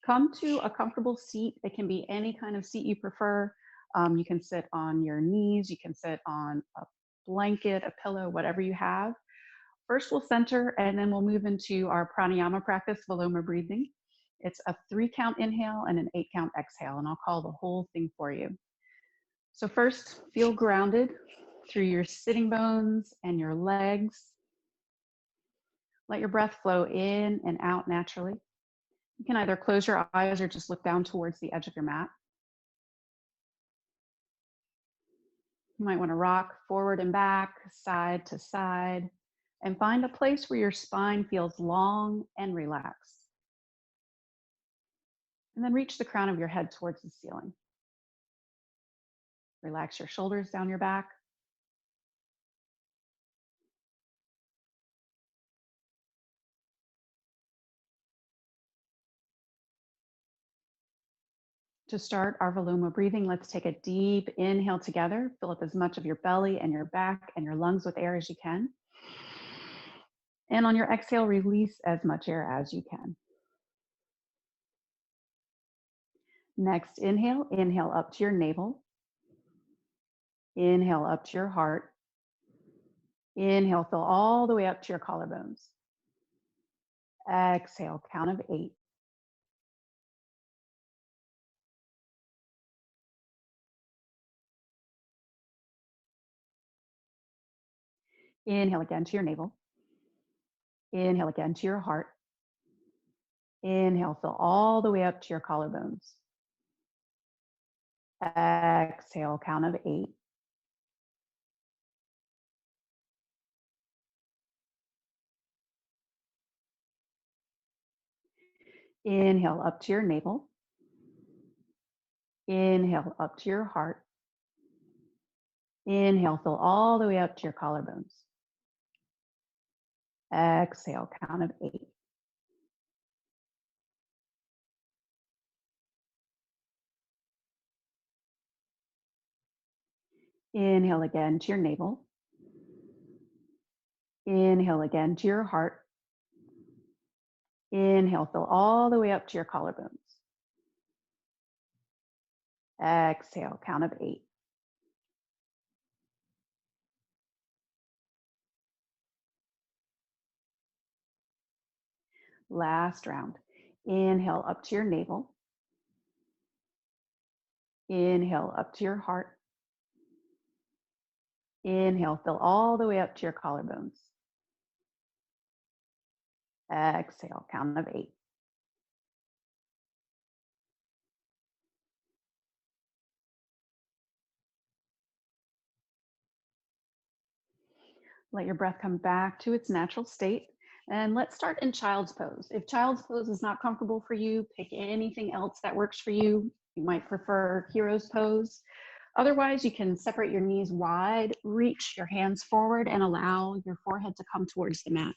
Come to a comfortable seat. It can be any kind of seat you prefer. You can sit on your knees, you can sit on a blanket, a pillow, whatever you have. First, we'll center and then we'll move into our pranayama practice, Viloma breathing. It's a 3-count inhale and an 8-count exhale, and I'll call the whole thing for you. So first, feel grounded through your sitting bones and your legs. Let your breath flow in and out naturally. You can either close your eyes or just look down towards the edge of your mat. You might want to rock forward and back, side to side, and find a place where your spine feels long and relaxed. And then reach the crown of your head towards the ceiling. Relax your shoulders down your back. To start our Viloma breathing, let's take a deep inhale together. Fill up as much of your belly and your back and your lungs with air as you can. And on your exhale, release as much air as you can. Next, inhale up to your navel. Inhale up to your heart. Inhale, fill all the way up to your collarbones. Exhale, count of 8. Inhale again to your navel. Inhale again to your heart. Inhale, fill all the way up to your collarbones. Exhale, count of 8. Inhale up to your navel. Inhale up to your heart. Inhale, fill all the way up to your collarbones. Exhale, count of 8. Inhale again to your navel. Inhale again to your heart. Inhale, fill all the way up to your collarbones. Exhale, count of 8. Last round. Inhale up to your navel. Inhale up to your heart. Inhale, fill all the way up to your collarbones. Exhale, count of 8. Let your breath come back to its natural state. And let's start in child's pose. If child's pose is not comfortable for you, pick anything else that works for you. You might prefer hero's pose. Otherwise, you can separate your knees wide, reach your hands forward, and allow your forehead to come towards the mat.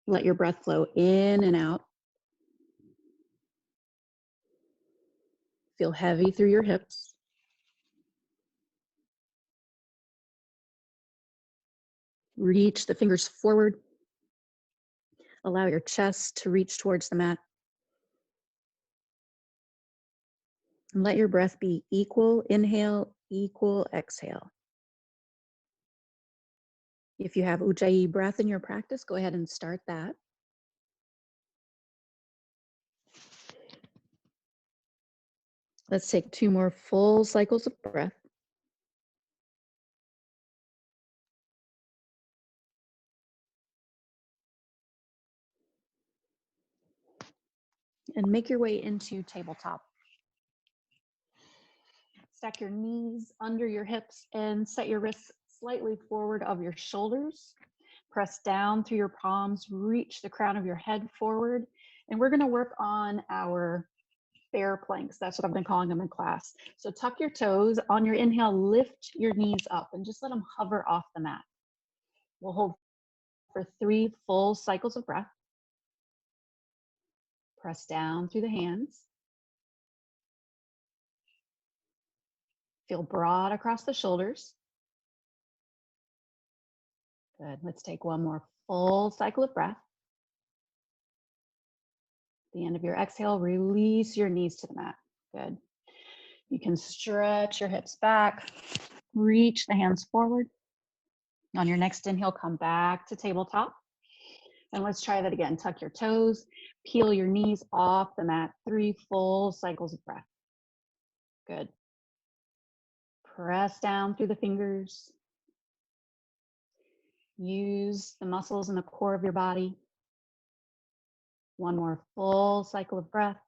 Let your breath flow in and out. Feel heavy through your hips. Reach the fingers forward. Allow your chest to reach towards the mat. And let your breath be equal inhale, equal exhale. If you have Ujjayi breath in your practice, go ahead and start that. Let's take 2 more full cycles of breath. And make your way into tabletop. Stack your knees under your hips and set your wrists slightly forward of your shoulders. Press down through your palms, reach the crown of your head forward. And we're going to work on our bear planks. That's what I've been calling them in class. So tuck your toes. On your inhale, lift your knees up and just let them hover off the mat. We'll hold for 3 full cycles of breath. Press down through the hands. Feel broad across the shoulders. Good. Let's take one more full cycle of breath. At the end of your exhale, release your knees to the mat. Good. You can stretch your hips back, reach the hands forward. On your next inhale, come back to tabletop. And let's try that again. Tuck your toes, peel your knees off the mat. 3 full cycles of breath. Good. Press down through the fingers. Use the muscles in the core of your body. One more full cycle of breath.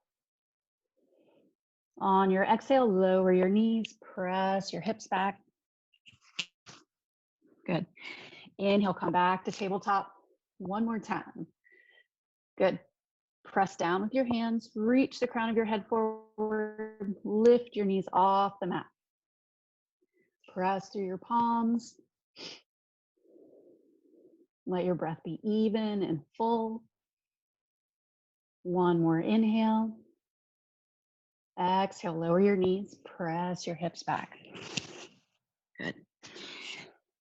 On your exhale, lower your knees, press your hips back. Good. Inhale, come back to tabletop. One more time. Good. Press down with your hands, reach the crown of your head forward, lift your knees off the mat. Press through your palms. Let your breath be even and full. One more inhale. Exhale, lower your knees, press your hips back. Good.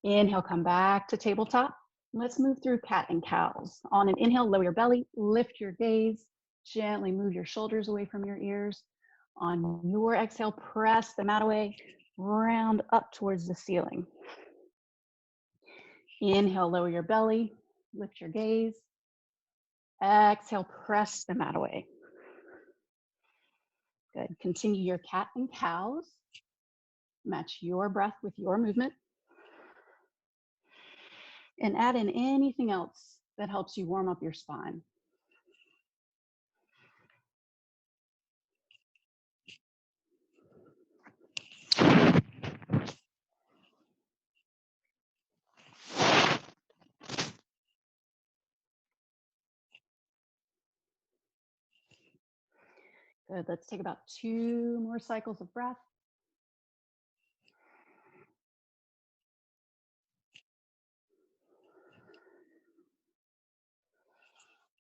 Inhale, come back to tabletop. Let's move through cat and cows. On an inhale, lower your belly, lift your gaze, gently move your shoulders away from your ears. On your exhale, press the mat away, round up towards the ceiling. Inhale, lower your belly, lift your gaze. Exhale, press the mat away. Good. Continue your cat and cows. Match your breath with your movement. And add in anything else that helps you warm up your spine. Good. Let's take about 2 more cycles of breath.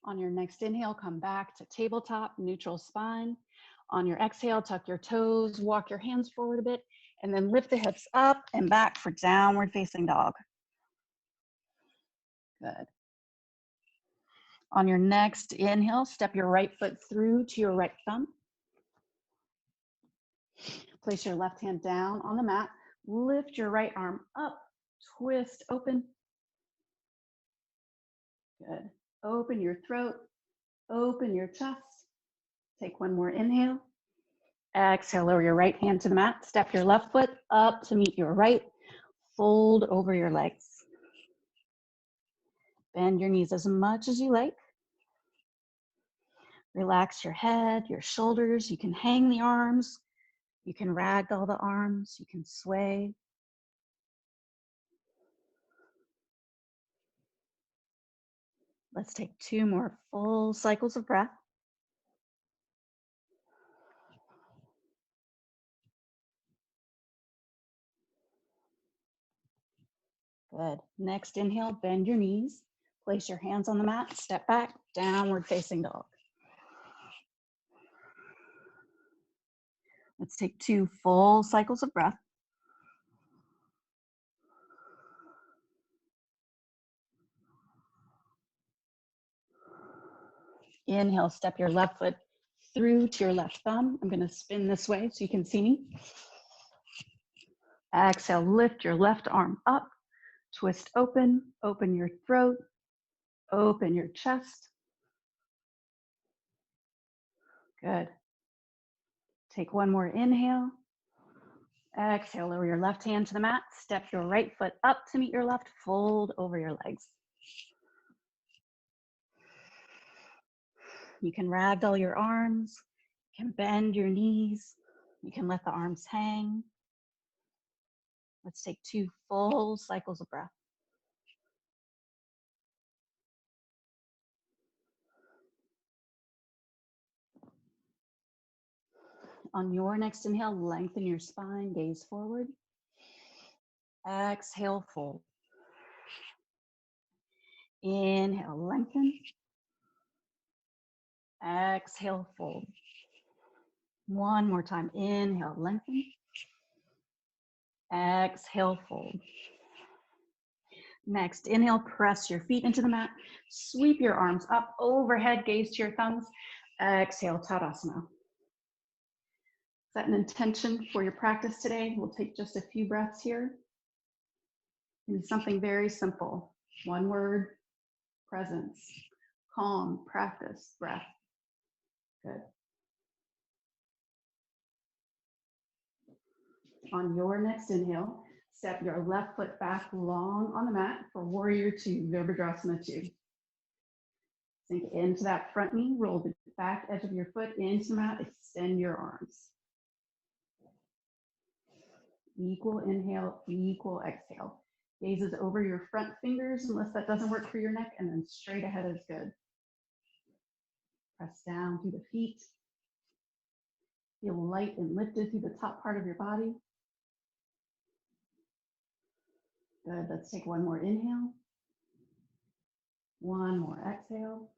On your next inhale, come back to tabletop, neutral spine. On your exhale, tuck your toes, walk your hands forward a bit, and then lift the hips up and back for downward facing dog. Good. On your next inhale, step your right foot through to your right thumb. Place your left hand down on the mat. Lift your right arm up, twist open. Good. Open your throat, open your chest. Take one more inhale. Exhale, lower your right hand to the mat. Step your left foot up to meet your right. Fold over your legs. Bend your knees as much as you like. Relax your head, your shoulders. You can hang the arms. You can ragdoll the arms. You can sway. Let's take 2 more full cycles of breath. Good. Next inhale, bend your knees. Place your hands on the mat. Step back, downward facing dog. Let's take 2 full cycles of breath. Inhale, step your left foot through to your left thumb. I'm going to spin this way so you can see me. Exhale, lift your left arm up, twist open, open your throat, open your chest. Good. Take one more inhale. Exhale, lower your left hand to the mat. Step your right foot up to meet your left. Fold over your legs. You can ragdoll your arms. You can bend your knees. You can let the arms hang. Let's take 2 full cycles of breath. On your next inhale, lengthen your spine, gaze forward. Exhale, fold. Inhale, lengthen. Exhale, fold. One more time. Inhale, lengthen. Exhale, fold. Next, inhale, press your feet into the mat, sweep your arms up overhead, gaze to your thumbs. Exhale, Tadasana. Set an intention for your practice today. We'll take just a few breaths here. And something very simple. One word, presence, calm, practice, breath. Good. On your next inhale, step your left foot back long on the mat for Warrior Two, Virabhadrasana 2. Sink into that front knee, roll the back edge of your foot into the mat, extend your arms. Equal inhale, equal exhale. Gazes over your front fingers unless that doesn't work for your neck, and then straight ahead is good. Press down through the feet. Feel light and lifted through the top part of your body. Good, let's take one more inhale. One more exhale.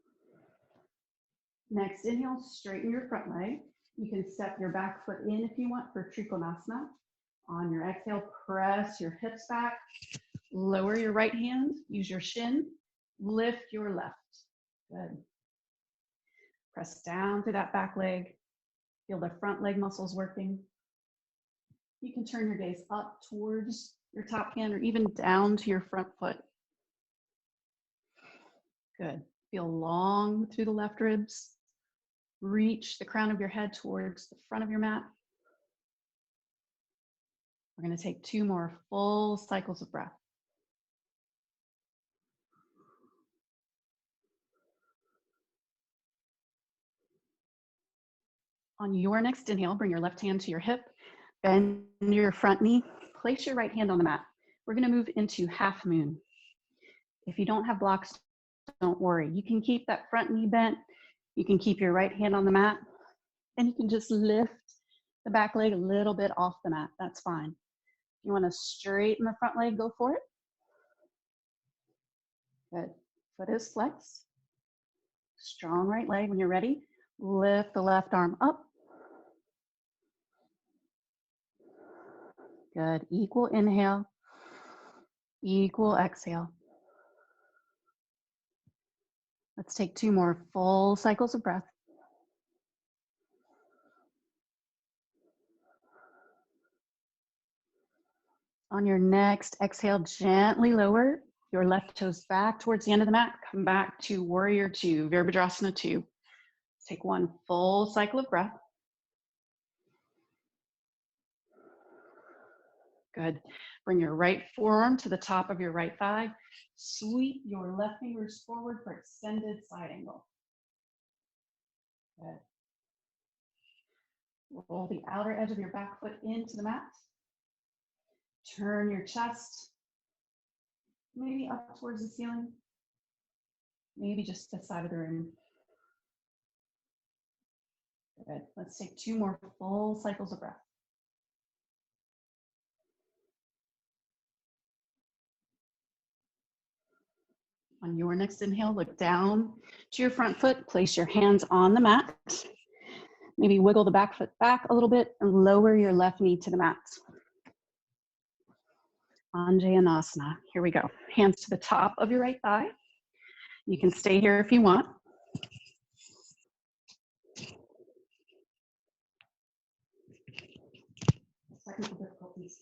Next inhale, straighten your front leg. You can step your back foot in if you want for Trikonasana. On your exhale, press your hips back. Lower your right hand, use your shin, lift your left. Good. Press down through that back leg. Feel the front leg muscles working. You can turn your gaze up towards your top hand or even down to your front foot. Good. Feel long through the left ribs. Reach the crown of your head towards the front of your mat. We're going to take 2 more full cycles of breath. On your next inhale, bring your left hand to your hip, bend your front knee, place your right hand on the mat. We're going to move into half moon. If you don't have blocks, don't worry. You can keep that front knee bent. You can keep your right hand on the mat, and you can just lift the back leg a little bit off the mat. That's fine. If you want to straighten the front leg, go for it. Good. Foot is flexed. Strong right leg. When you're ready, lift the left arm up. Good. Equal inhale, equal exhale. Let's take 2 more full cycles of breath. On your next exhale, gently lower your left toes back towards the end of the mat. Come back to Warrior Two, Virabhadrasana 2. Take 1 full cycle of breath. Good. Bring your right forearm to the top of your right thigh. Sweep your left fingers forward for extended side angle. Good. Roll the outer edge of your back foot into the mat. Turn your chest, maybe up towards the ceiling, maybe just the side of the room. Good. Let's take 2 more full cycles of breath. On your next inhale, look down to your front foot, place your hands on the mat. Maybe wiggle the back foot back a little bit and lower your left knee to the mat. Anjayanasana. Here we go. Hands to the top of your right thigh. You can stay here if you want. Technical difficulties.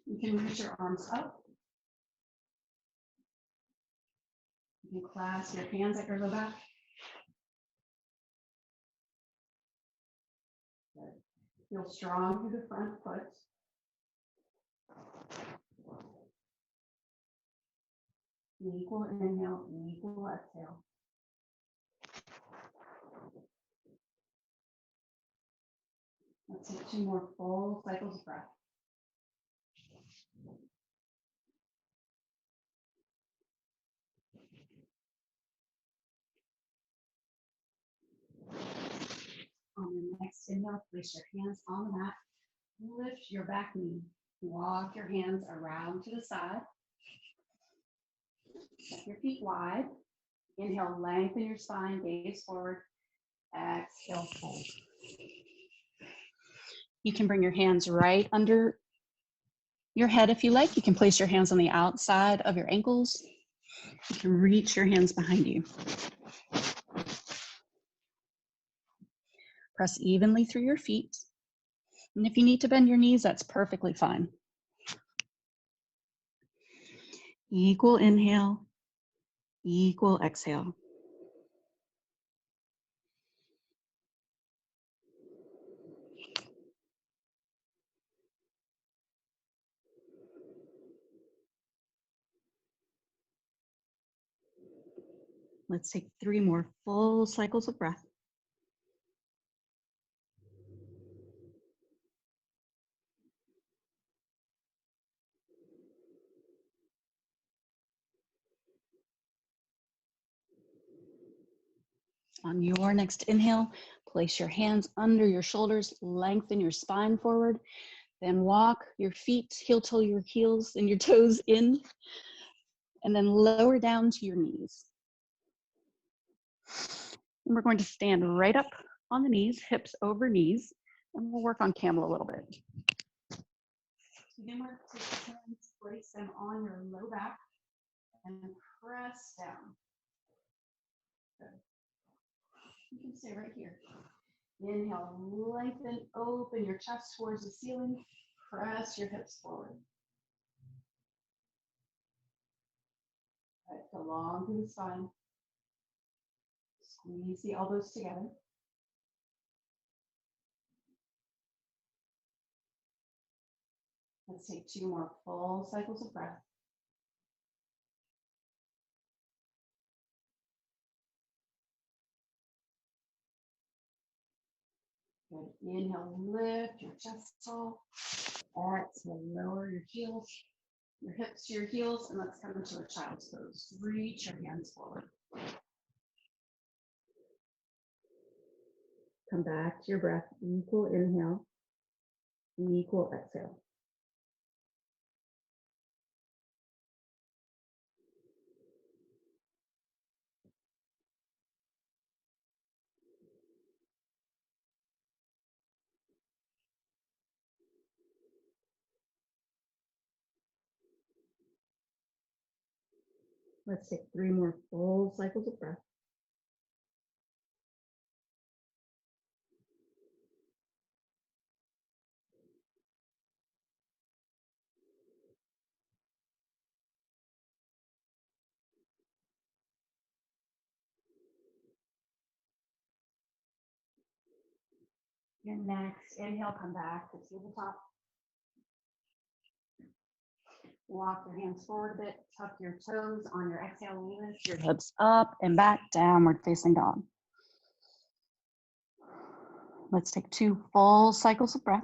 You can reach your arms up. You can clasp your hands at your low back. Good. Feel strong through the front foot. Equal inhale, equal exhale. Let's take 2 more full cycles of breath. On your next inhale, place your hands on the mat. Lift your back knee. Walk your hands around to the side. Step your feet wide. Inhale, lengthen your spine, gaze forward. Exhale, fold. You can bring your hands right under your head if you like. You can place your hands on the outside of your ankles. You can reach your hands behind you. Press evenly through your feet. And if you need to bend your knees, that's perfectly fine. Equal inhale, equal exhale. Let's take 3 more full cycles of breath. On your next inhale, place your hands under your shoulders, lengthen your spine forward, then walk your feet, heel toe your heels and your toes in, and then lower down to your knees. And we're going to stand right up on the knees, hips over knees, and we'll work on camel a little bit. To begin with, take your hands, place them on your low back, and press down. Good. You can stay right here. Inhale, lengthen, open your chest towards the ceiling. Press your hips forward. Right, go long through the spine. Squeeze the elbows together. Let's take 2 more full cycles of breath. Good. Inhale, lift your chest tall. Exhale, lower your heels, your hips to your heels, and let's come into a child's pose. Reach your hands forward. Come back to your breath. Equal inhale, equal exhale. Let's take 3 more full cycles of breath. Your next inhale, come back to tabletop. Walk your hands forward a bit, tuck your toes. On your exhale, lift your hips up and back, downward facing dog. Let's take 2 full cycles of breath.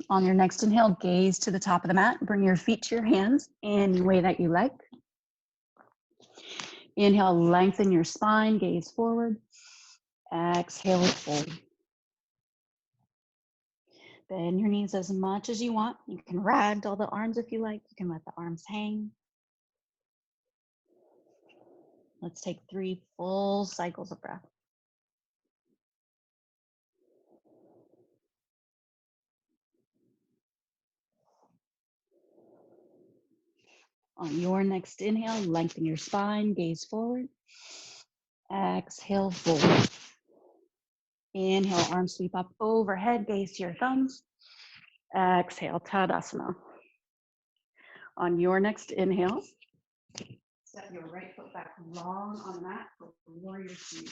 On your next inhale, gaze to the top of the mat. Bring your feet to your hands any way that you like. Inhale, lengthen your spine, gaze forward. Exhale, fold. Bend your knees as much as you want. You can ragdoll the arms if you like. You can let the arms hang. Let's take 3 full cycles of breath. On your next inhale, lengthen your spine, gaze forward. Exhale, fold. Inhale, arms sweep up overhead, gaze to your thumbs. Exhale, Tadasana. On your next inhale, step your right foot back long on the mat for warrior two.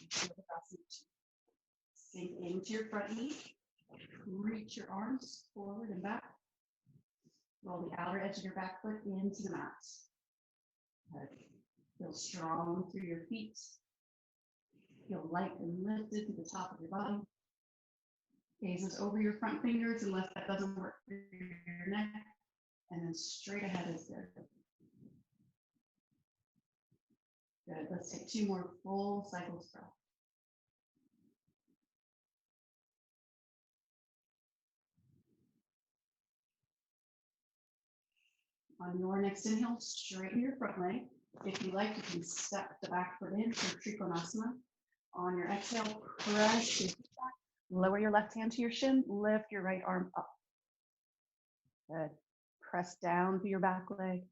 Sink into your front knee. Reach your arms forward and back. Roll the outer edge of your back foot into the mat. Good. Feel strong through your feet. Feel light and lifted to the top of your body. Gazes over your front fingers unless that doesn't work for your neck. And then straight ahead is good. Good. Let's take 2 more full cycles of breath. On your next inhale, straighten your front leg. If you like, you can step the back foot in for Trikonasana. On your exhale, press your feet back. Lower your left hand to your shin, lift your right arm up. Good. Press down through your back leg.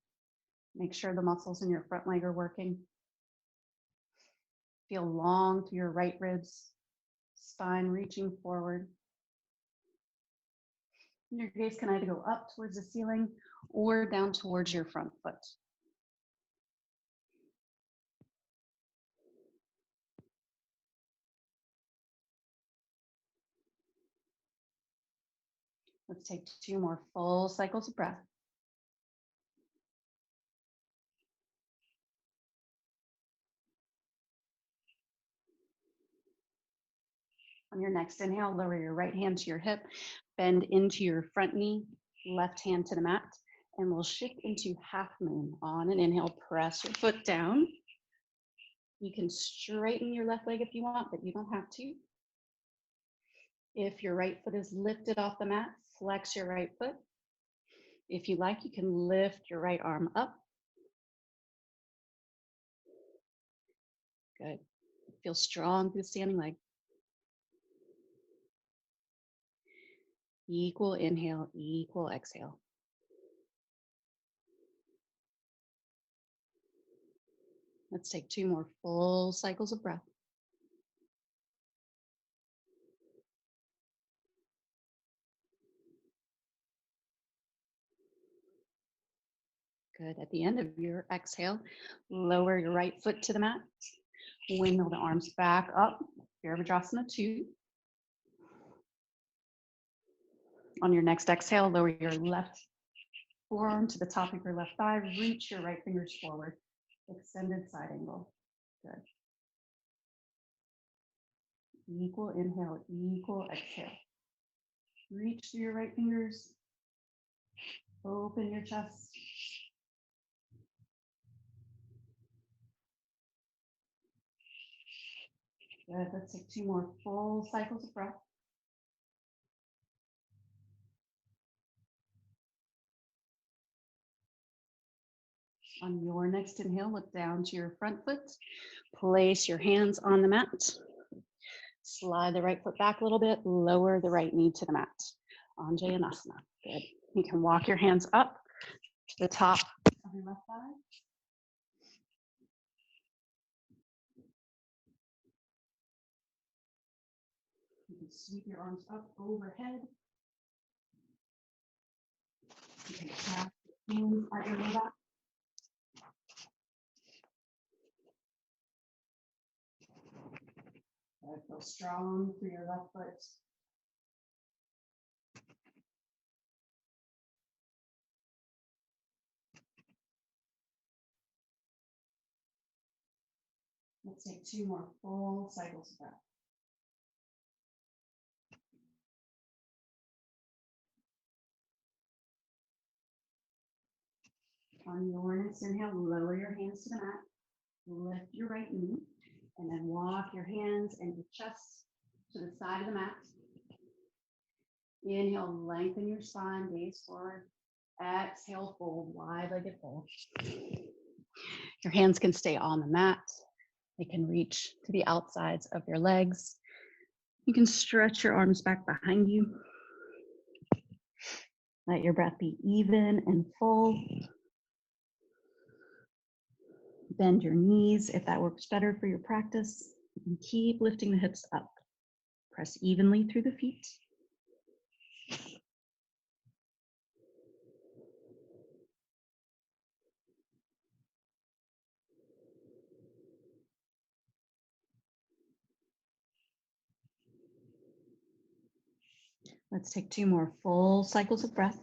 Make sure the muscles in your front leg are working. Feel long through your right ribs, spine reaching forward. Your gaze can either go up towards the ceiling or down towards your front foot. Let's take 2 more full cycles of breath. On your next inhale, lower your right hand to your hip, bend into your front knee, left hand to the mat, and we'll shift into half moon. On an inhale, press your foot down. You can straighten your left leg if you want, but you don't have to. If your right foot is lifted off the mat, flex your right foot. If you like, you can lift your right arm up. Good. Feel strong through the standing leg. Equal inhale, equal exhale. Let's take 2 more full cycles of breath. Good. At the end of your exhale, lower your right foot to the mat. Windmill the arms back up. Virabhadrasana 2. On your next exhale, lower your left forearm to the top of your left thigh. Reach your right fingers forward. Extended side angle. Good. Equal inhale, equal exhale. Reach through your right fingers. Open your chest. Good. Let's take 2 more full cycles of breath. On your next inhale, look down to your front foot. Place your hands on the mat. Slide the right foot back a little bit. Lower the right knee to the mat. Anjayanasana. Good. You can walk your hands up to the top of your left thigh. You can sweep your arms up overhead. You can tap your hands at your low back. Feel strong through your left foot. Let's take 2 more full cycles of breath. On your next inhale, lower your hands to the mat. Lift your right knee, and then walk your hands and your chest to the side of the mat. Inhale, lengthen your spine, gaze forward. Exhale, fold, wide-legged fold. Your hands can stay on the mat. They can reach to the outsides of your legs. You can stretch your arms back behind you. Let your breath be even and full. Bend your knees if that works better for your practice. And keep lifting the hips up. Press evenly through the feet. Let's take 2 more full cycles of breath.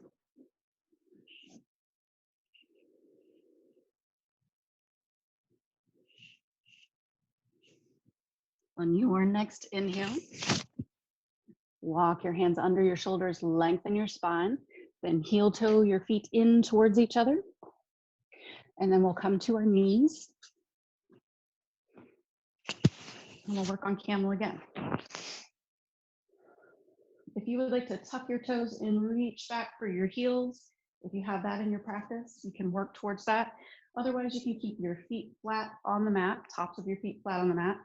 On your next inhale, walk your hands under your shoulders, lengthen your spine, then heel toe your feet in towards each other. And then we'll come to our knees. And we'll work on camel again. If you would like to tuck your toes and reach back for your heels, if you have that in your practice, you can work towards that. Otherwise, you can keep your feet flat on the mat, tops of your feet flat on the mat.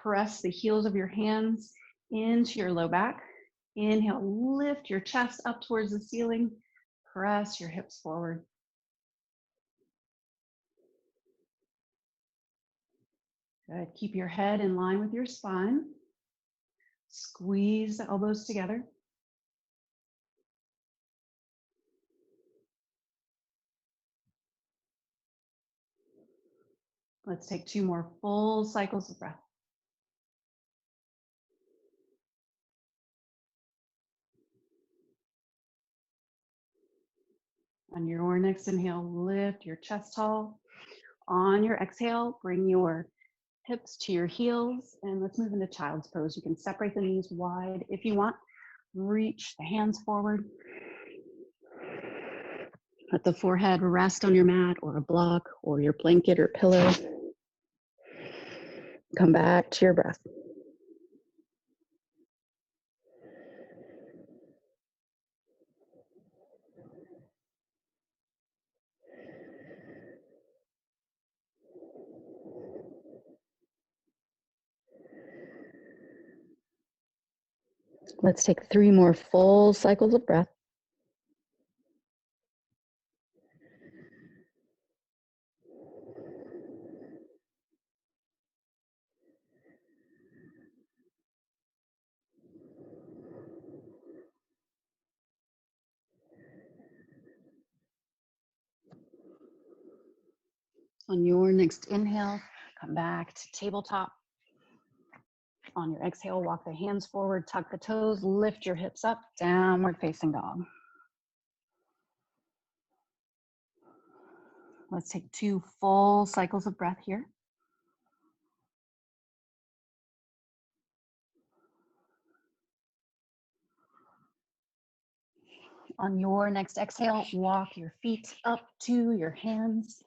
press the heels of your hands into your low back. Inhale, lift your chest up towards the ceiling. Press your hips forward. Good. Keep your head in line with your spine. Squeeze the elbows together. Let's take 2 more full cycles of breath. On your next inhale, lift your chest tall. On your exhale, bring your hips to your heels, and let's move into child's pose. You can separate the knees wide if you want. Reach the hands forward. Let the forehead rest on your mat or a block or your blanket or pillow. Come back to your breath. Let's take 3 more full cycles of breath. On your next inhale, come back to tabletop. On your exhale, walk the hands forward, tuck the toes, lift your hips up, downward facing dog. Let's take 2 full cycles of breath here. On your next exhale, walk your feet up to your hands.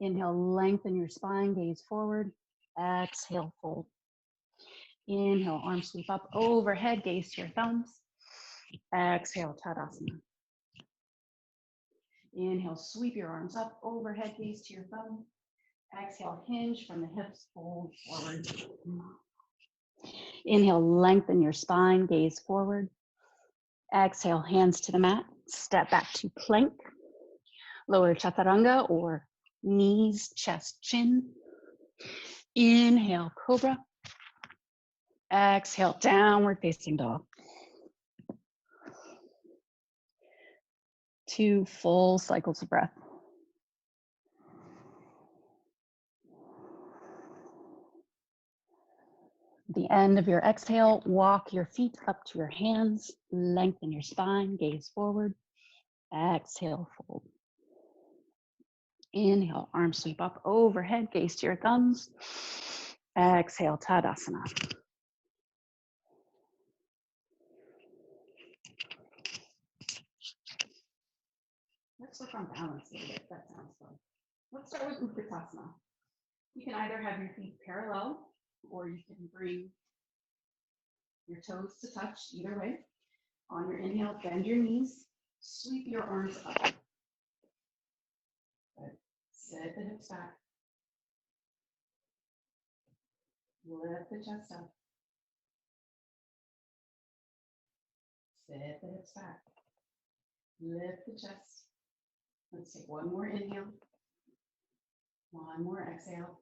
Inhale, lengthen your spine, gaze forward. Exhale, fold. Inhale, arm sweep up overhead, gaze to your thumbs. Exhale, Tadasana. Inhale, sweep your arms up overhead, gaze to your thumb. Exhale, hinge from the hips, fold forward. Inhale, lengthen your spine, gaze forward. Exhale, hands to the mat, step back to plank. Lower chaturanga or knees, chest, chin. Inhale, cobra. Exhale, downward facing dog. 2 full cycles of breath. At the end of your exhale, walk your feet up to your hands, lengthen your spine, gaze forward. Exhale, fold. Inhale, arm sweep up overhead, gaze to your thumbs. Exhale, Tadasana. Let's work on balance a little bit. That sounds fun. Let's start with Utkatasana. You can either have your feet parallel or you can bring your toes to touch, either way. On your inhale, bend your knees, sweep your arms up. Good. Sit the hips back. Lift the chest up. Sit the hips back. Lift the chest. Let's take 1 more inhale. 1 more exhale.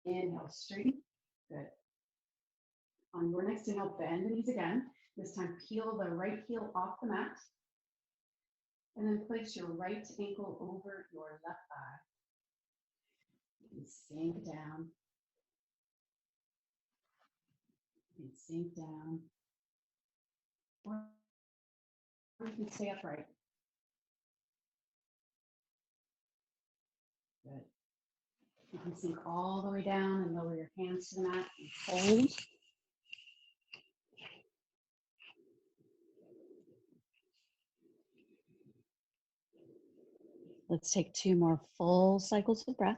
Inhale, straighten. Good. On your next inhale, bend the knees again. This time, peel the right heel off the mat. And then place your right ankle over your left thigh. And sink down. And sink down. Or you can stay upright. Good. You can sink all the way down and lower your hands to the mat and hold. Let's take 2 more full cycles of breath.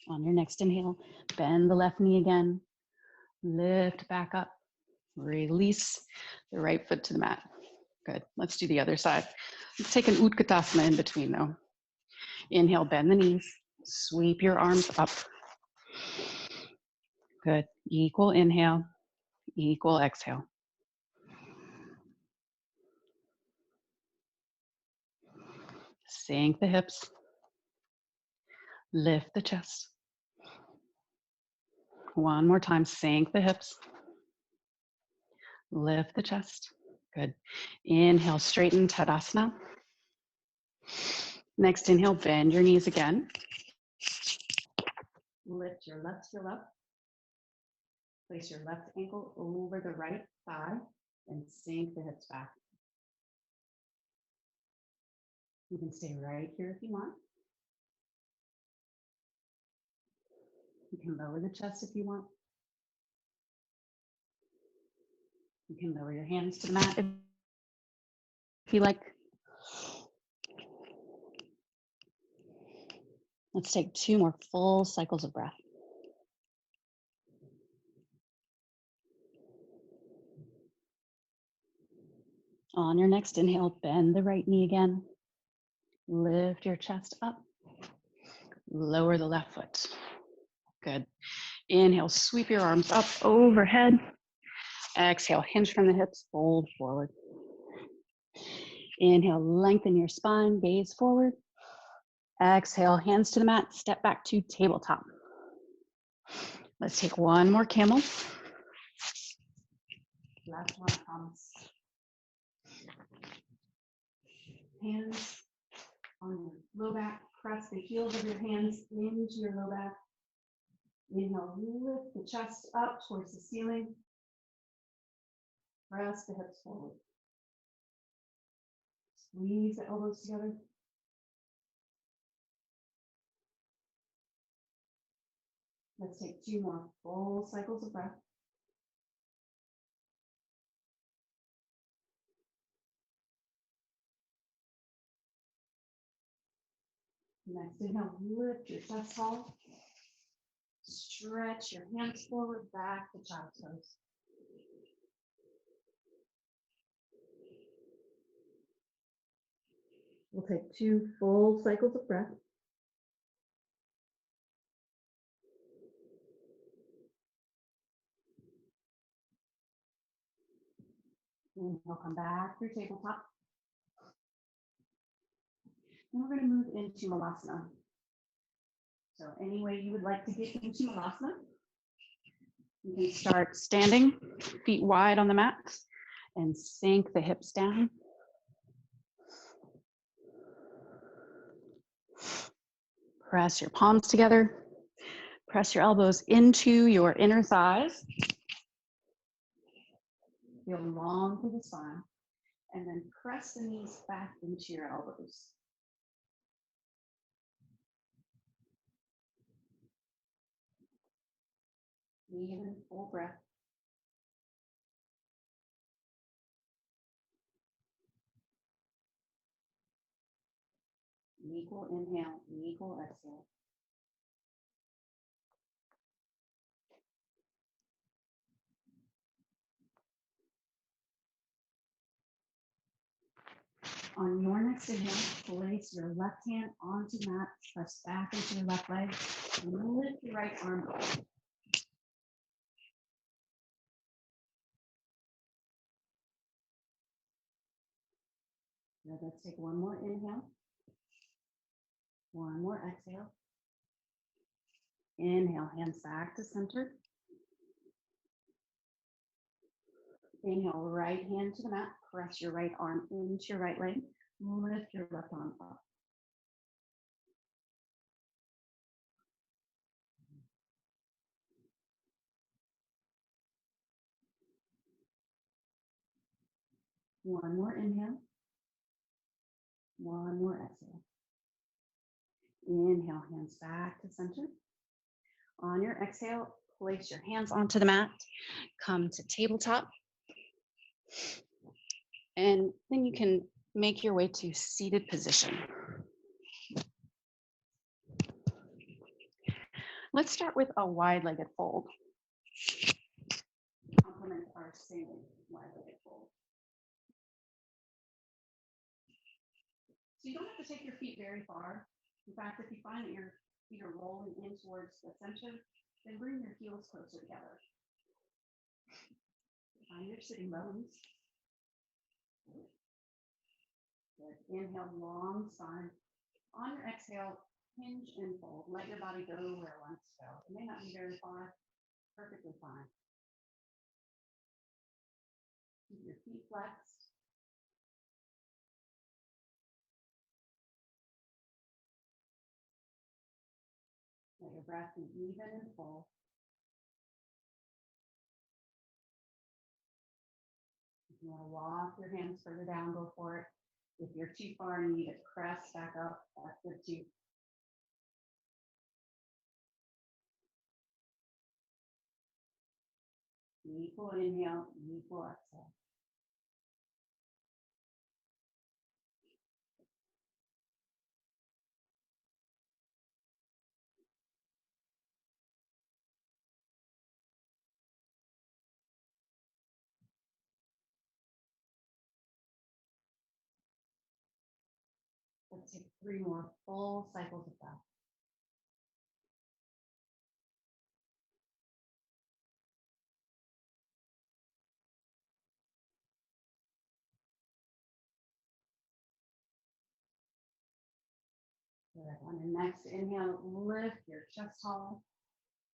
On your next inhale, bend the left knee again. Lift back up. Release the right foot to the mat. Good. Let's do the other side. Let's take an Utkatasana in between though. Inhale, bend the knees, sweep your arms up. Good. Equal inhale, equal exhale. Sink the hips, lift the chest. One more time, sink the hips, lift the chest. Good. Inhale, straighten Tadasana. Next inhale, bend your knees again. Lift your left heel up. Place your left ankle over the right thigh and sink the hips back. You can stay right here if you want. You can lower the chest if you want. You can lower your hands to the mat if you like. Let's take 2 more full cycles of breath. On your next inhale, bend the right knee again. Lift your chest up. Lower the left foot. Good. Inhale, sweep your arms up overhead. Exhale, hinge from the hips, fold forward. Inhale, lengthen your spine, gaze forward. Exhale, hands to the mat, step back to tabletop. Let's take 1 more camel. Last one, promise. Hands on your low back, press the heels of your hands into your low back. Inhale, lift the chest up towards the ceiling. Press the hips forward. Squeeze the elbows together. Let's take 2 more full cycles of breath. Next inhale, lift your chest tall. Stretch your hands forward, back to child's pose. We'll take 2 full cycles of breath. And we'll come back through tabletop. And we're going to move into Malasana. So any way you would like to get into Malasana, you can start standing, feet wide on the mat, and sink the hips down. Press your palms together. Press your elbows into your inner thighs. Feel long through the spine. And then press the knees back into your elbows. Even full breath. Equal inhale, equal exhale. On your next inhale, place your left hand onto the mat, press back into your left leg, and lift your right arm up. Now let's take 1 more inhale, 1 more exhale. Inhale, hands back to center. Inhale, right hand to the mat, press your right arm into your right leg, lift your left arm up. One more inhale, 1 more exhale. Inhale, hands back to center. On your exhale, place your hands onto the mat, come to tabletop, and then you can make your way to seated position. Let's start with a wide-legged fold. Complement our standing wide-legged fold. So you don't have to take your feet very far. In fact, if you find that your feet are rolling in towards the center, then bring your heels closer together. Find your sitting bones. Good. Inhale, long spine. On your exhale, hinge and fold. Let your body go where it wants to go. It may not be very far. Perfectly fine. Keep your feet flexed. Let your breath be even and full. If you want to walk your hands further down, go for it. If you're too far and you need to press back up, that's good too. Equal inhale, equal exhale. Let's take 3 more full cycles of breath. Good. On your next inhale, lift your chest tall.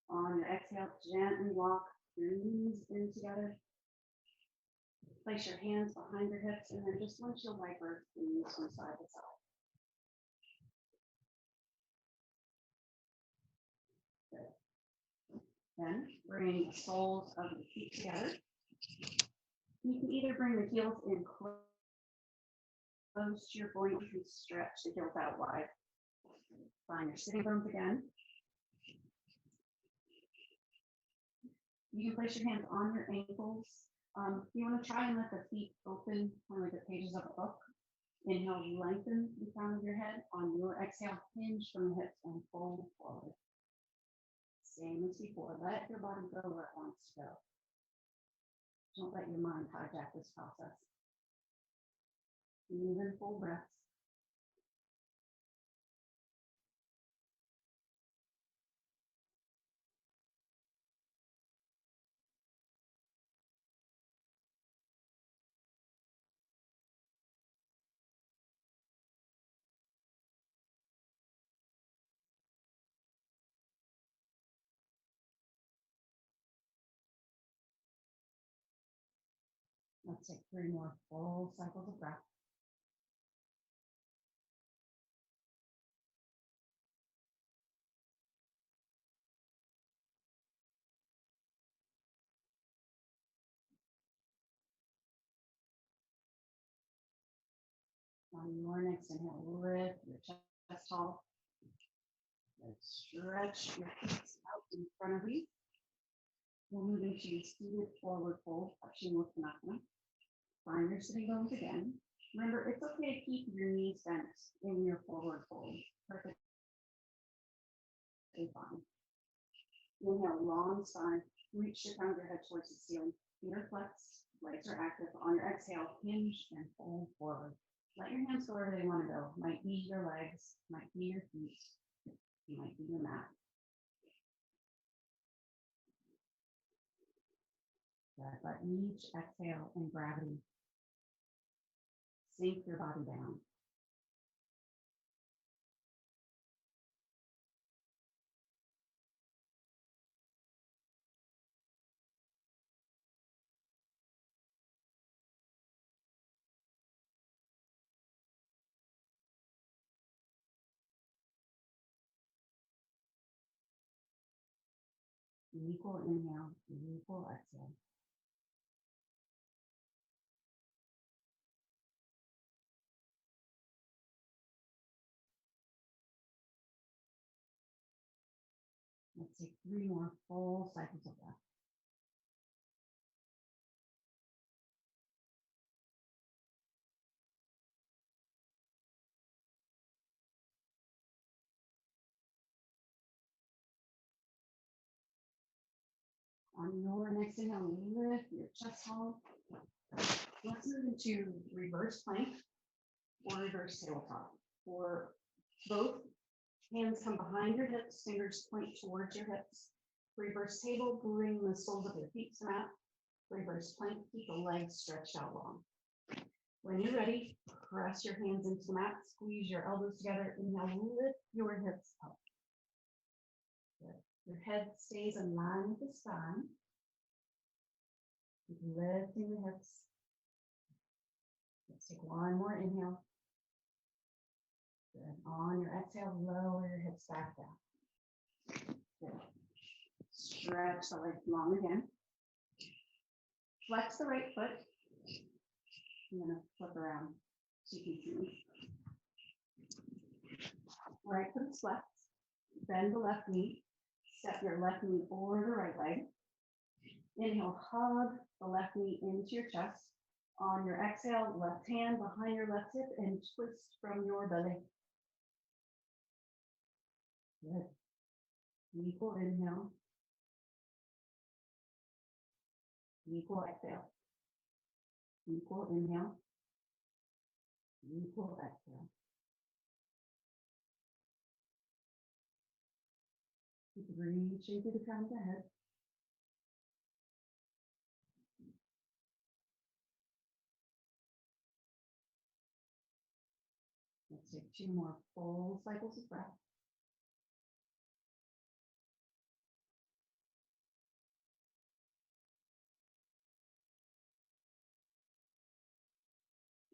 On your exhale, gently walk your knees in together. Place your hands behind your hips and then just windshield wiper knees from side to side. Good. Then bring the soles of the feet together. You can either bring the heels in close to your point, you can stretch the heels out wide. Find your sitting bones again. You can place your hands on your ankles. You want to try and let the feet open, kind of like the pages of a book. Inhale, lengthen the crown of your head. On your exhale, hinge from the hips and fold forward. Same as before. Let your body go where it wants to go. Don't let your mind hijack this process. Even full breaths. Let's take 3 more full cycles of breath. On your next inhale, lift your chest tall. Stretch your feet out in front of you. We're moving to seated forward fold, touching with Konasana. Find your sitting bones again. Remember, it's okay to keep your knees bent in your forward fold. Perfectly fine. Inhale, long spine. Reach the crown of your head towards the ceiling. Feet are flexed, legs are active. On your exhale, hinge and fold forward. Let your hands go wherever they want to go. Might be your legs, might be your feet, might be your mat. Good. Let each exhale and gravity sink your body down. Equal inhale, equal exhale. Let's take 3 more full cycles of breath. On your next inhale, lift your chest tall. Let's move into reverse plank or reverse tabletop. For both hands come behind your hips, fingers point towards your hips. Reverse table, bring the soles of your feet to mat. Reverse plank, keep the legs stretched out long. When you're ready, press your hands into the mat, squeeze your elbows together, and now lift your hips up. Good. Your head stays in line with the spine. Keep lifting the hips. Let's take one more inhale. Good. On your exhale, lower your hips back down. Good. Stretch the legs long again. Flex the right foot. I'm going to flip around so you can see me. Right foot is flexed. Bend the left knee. Step your left knee over the right leg. Inhale, hug the left knee into your chest. On your exhale, left hand behind your left hip and twist from your belly. Good. Equal inhale. Equal exhale. Equal inhale. Equal exhale. Keep reaching through the crown of the head. Let's take 2 more full cycles of breath.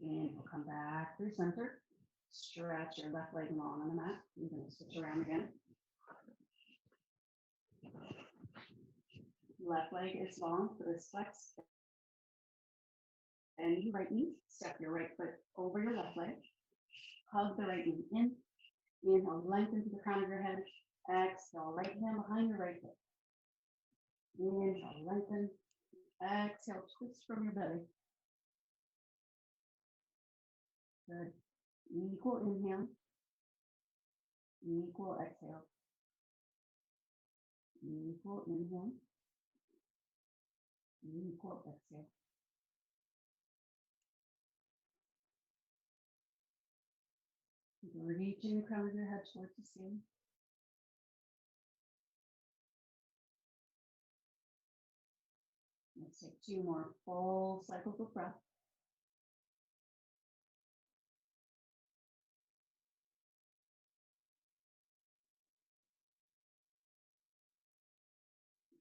And we'll come back through center. Stretch your left leg long on the mat. You're going to switch around again. Left leg is long, foot is flexed. Bend your right knee. Step your right foot over your left leg. Hug the right knee in. Inhale, lengthen to the crown of your head. Exhale, right hand behind your right hip. Inhale, lengthen. Exhale, twist from your belly. Good. Equal inhale. Equal exhale. Equal inhale. Equal exhale. Reaching the crown of your head towards the ceiling. Let's take 2 more full cycles of breath.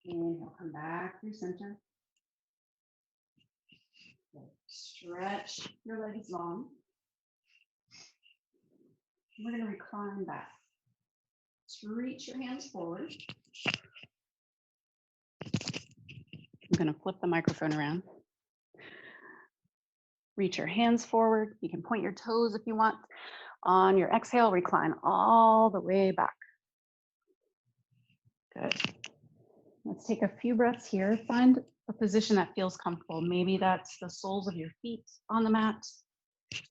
Inhale, come back through center. Good. Stretch your legs long. We're going to recline back. Reach your hands forward. I'm going to flip the microphone around. Reach your hands forward. You can point your toes if you want. On your exhale, recline all the way back. Good. Let's take a few breaths here. Find a position that feels comfortable. Maybe that's the soles of your feet on the mat.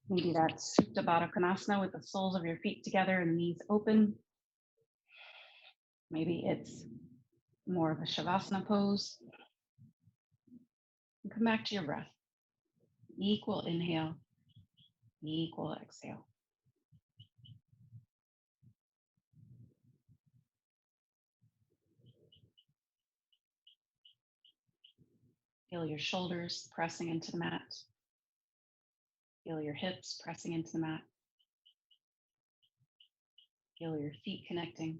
Maybe that's Supta Baddha Konasana with the soles of your feet together and knees open. Maybe it's more of a Shavasana pose. And come back to your breath. Equal inhale, equal exhale. Feel your shoulders pressing into the mat. Feel your hips pressing into the mat. Feel your feet connecting.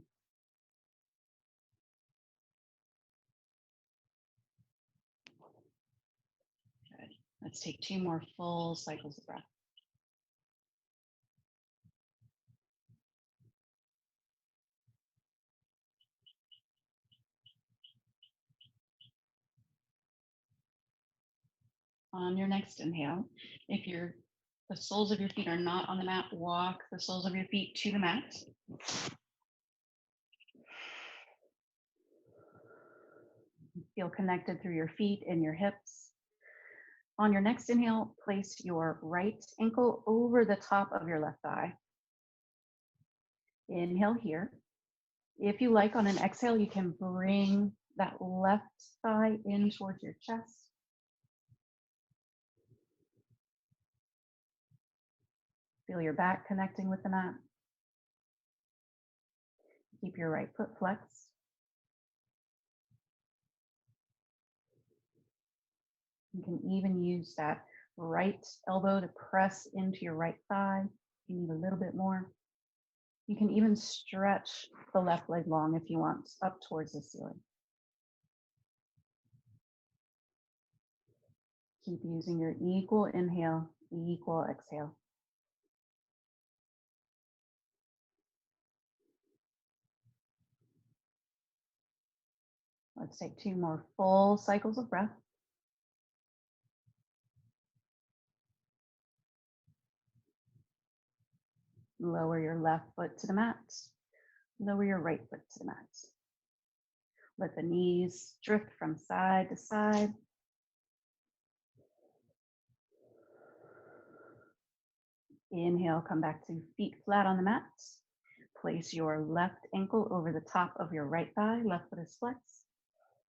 Good. Let's take 2 more full cycles of breath. On your next inhale, if the soles of your feet are not on the mat, walk the soles of your feet to the mat. Feel connected through your feet and your hips. On your next inhale, place your right ankle over the top of your left thigh. Inhale here. If you like, on an exhale, you can bring that left thigh in towards your chest. Feel your back connecting with the mat. Keep your right foot flexed. You can even use that right elbow to press into your right thigh. If you need a little bit more. You can even stretch the left leg long if you want, up towards the ceiling. Keep using your equal inhale, equal exhale. Let's take 2 more full cycles of breath. Lower your left foot to the mat. Lower your right foot to the mat. Let the knees drift from side to side. Inhale, come back to feet flat on the mat. Place your left ankle over the top of your right thigh. Left foot is flexed.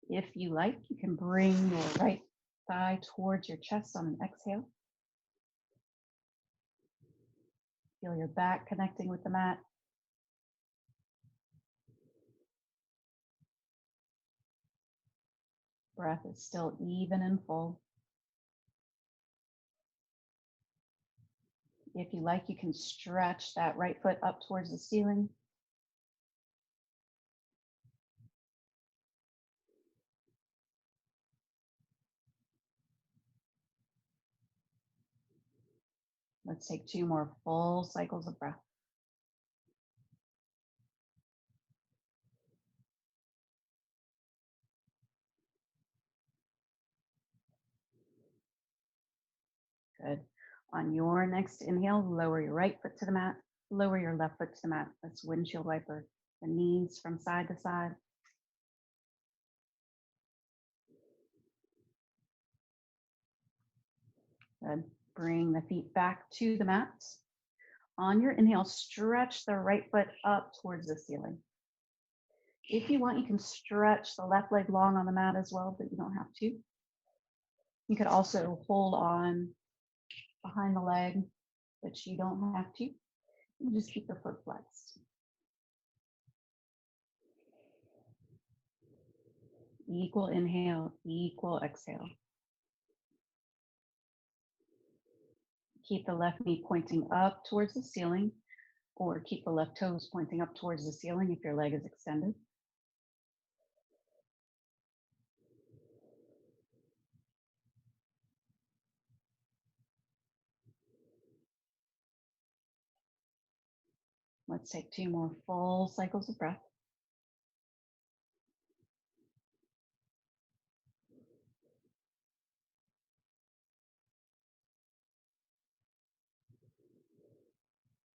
If you like, you can bring your right thigh towards your chest on an exhale. Feel your back connecting with the mat. Breath is still even and full. If you like, you can stretch that right foot up towards the ceiling. Let's take 2 more full cycles of breath. Good. On your next inhale, lower your right foot to the mat, lower your left foot to the mat. Let's windshield wiper the knees from side to side. Good. Bring the feet back to the mat. On your inhale, stretch the right foot up towards the ceiling. If you want, you can stretch the left leg long on the mat as well, but you don't have to. You could also hold on behind the leg, but you don't have to. You just keep the foot flexed. Equal inhale, equal exhale. Keep the left knee pointing up towards the ceiling, or keep the left toes pointing up towards the ceiling if your leg is extended. Let's take 2 more full cycles of breath.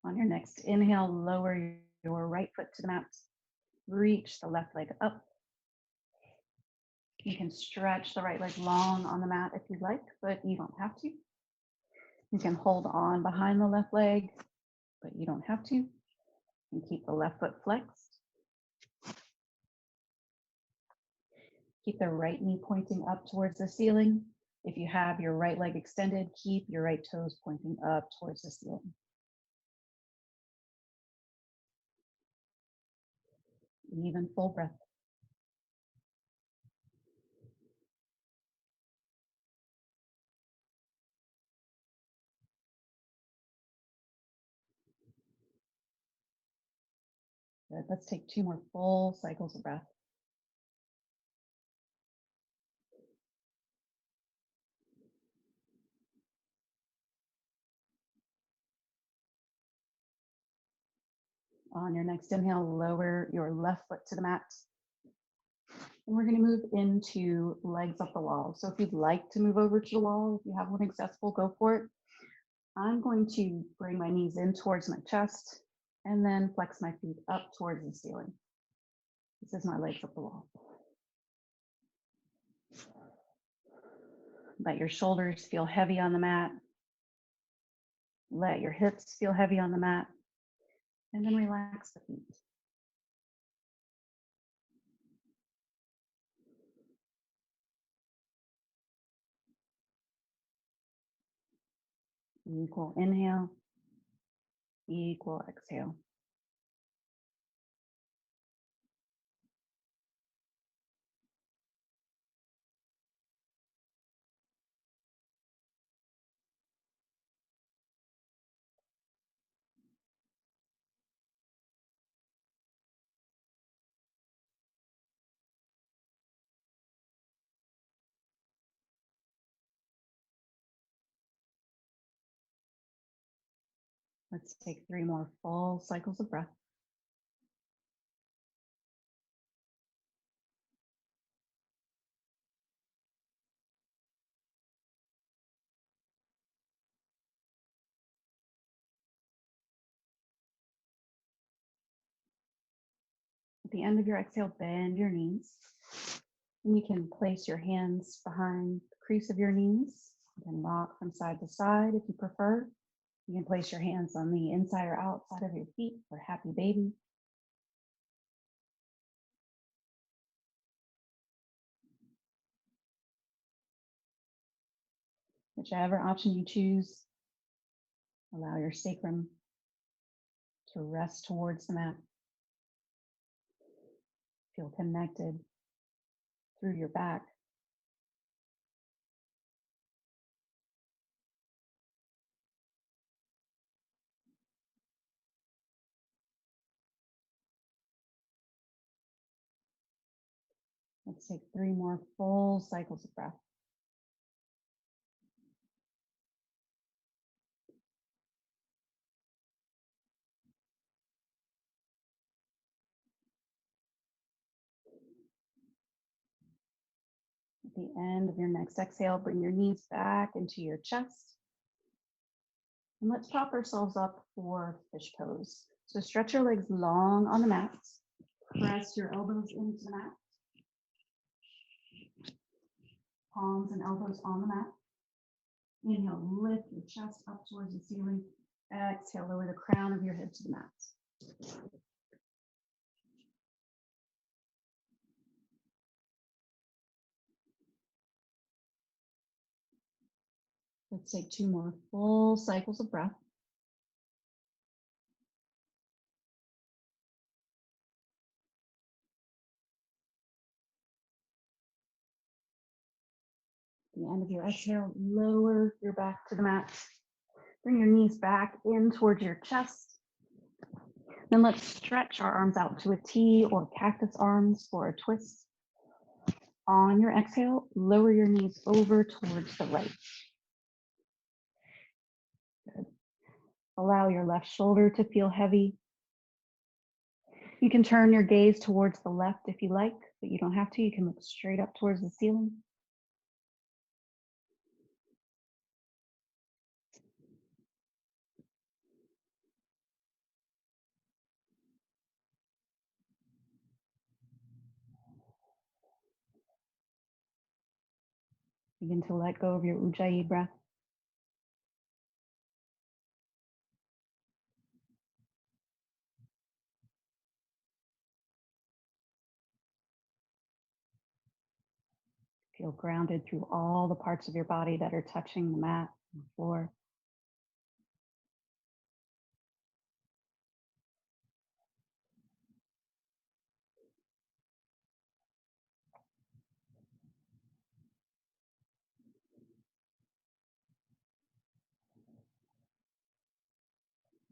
On your next inhale, lower your right foot to the mat. Reach the left leg up. You can stretch the right leg long on the mat if you'd like, but you don't have to. You can hold on behind the left leg, but you don't have to. And keep the left foot flexed. Keep the right knee pointing up towards the ceiling. If you have your right leg extended, keep your right toes pointing up towards the ceiling. Even full breath. Good. Let's take 2 more full cycles of breath. On your next inhale, lower your left foot to the mat. And we're going to move into legs up the wall. So if you'd like to move over to the wall, if you have one accessible, go for it. I'm going to bring my knees in towards my chest and then flex my feet up towards the ceiling. This is my legs up the wall. Let your shoulders feel heavy on the mat. Let your hips feel heavy on the mat. And then relax the feet. Equal inhale, Equal exhale. Let's take 3 more full cycles of breath. At the end of your exhale, bend your knees. And you can place your hands behind the crease of your knees. You can rock from side to side if you prefer. You can place your hands on the inside or outside of your feet for happy baby. Whichever option you choose, allow your sacrum to rest towards the mat. Feel connected through your back. Let's take 3 more full cycles of breath. At the end of your next exhale, bring your knees back into your chest. And let's prop ourselves up for fish pose. So stretch your legs long on the mat. Press your elbows into the mat. Palms and elbows on the mat. Inhale, lift your chest up towards the ceiling. Exhale, lower the crown of your head to the mat. Let's take 2 more full cycles of breath. At the end of your exhale, lower your back to the mat. Bring your knees back in towards your chest. Then let's stretch our arms out to a T or cactus arms for a twist. On your exhale, lower your knees over towards the right. Good. Allow your left shoulder to feel heavy. You can turn your gaze towards the left if you like, but you don't have to. You can look straight up towards the ceiling. Begin to let go of your Ujjayi breath. Feel grounded through all the parts of your body that are touching the mat and the floor.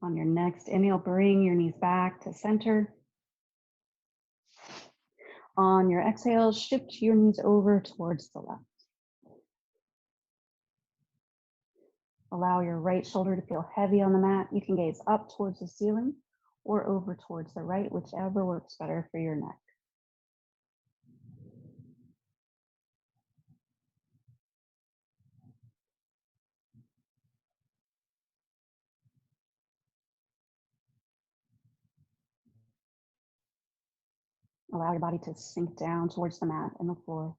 On your next inhale, bring your knees back to center. On your exhale, shift your knees over towards the left. Allow your right shoulder to feel heavy on the mat. You can gaze up towards the ceiling or over towards the right, whichever works better for your neck. Allow your body to sink down towards the mat and the floor.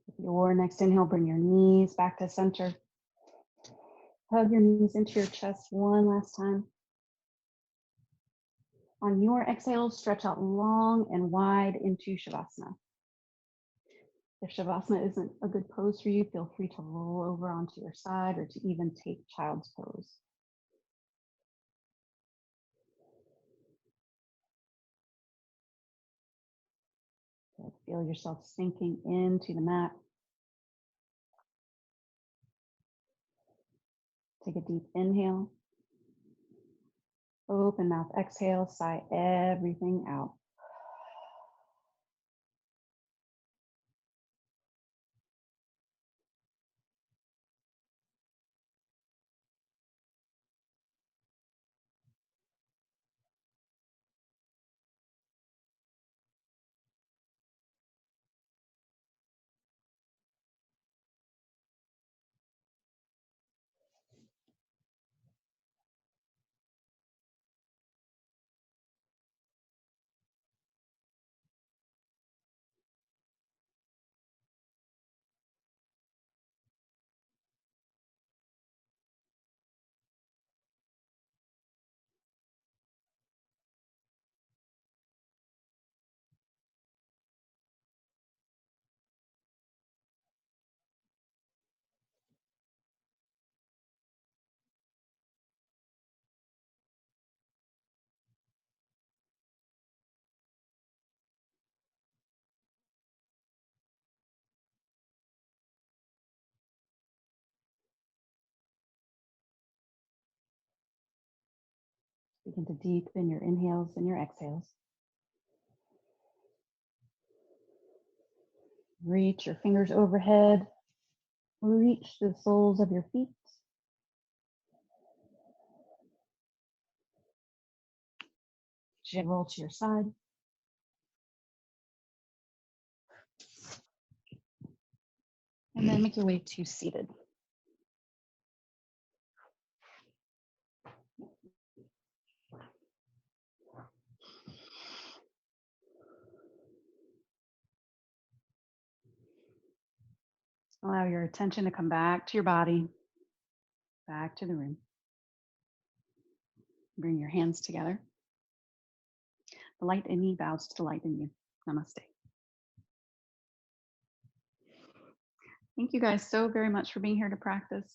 With your next inhale, bring your knees back to center. Hug your knees into your chest one last time. On your exhale, stretch out long and wide into Shavasana. If Shavasana isn't a good pose for you, feel free to roll over onto your side or to even take child's pose. Good. Feel yourself sinking into the mat. Take a deep inhale. Open mouth, exhale, sigh everything out. Begin to deepen your inhales and your exhales. Reach your fingers overhead. Reach the soles of your feet. Roll to your side. And then make your way to seated. Allow your attention to come back to your body, back to the room. Bring your hands together. The light in me bows to the light in you. Namaste. Thank you guys so very much for being here to practice.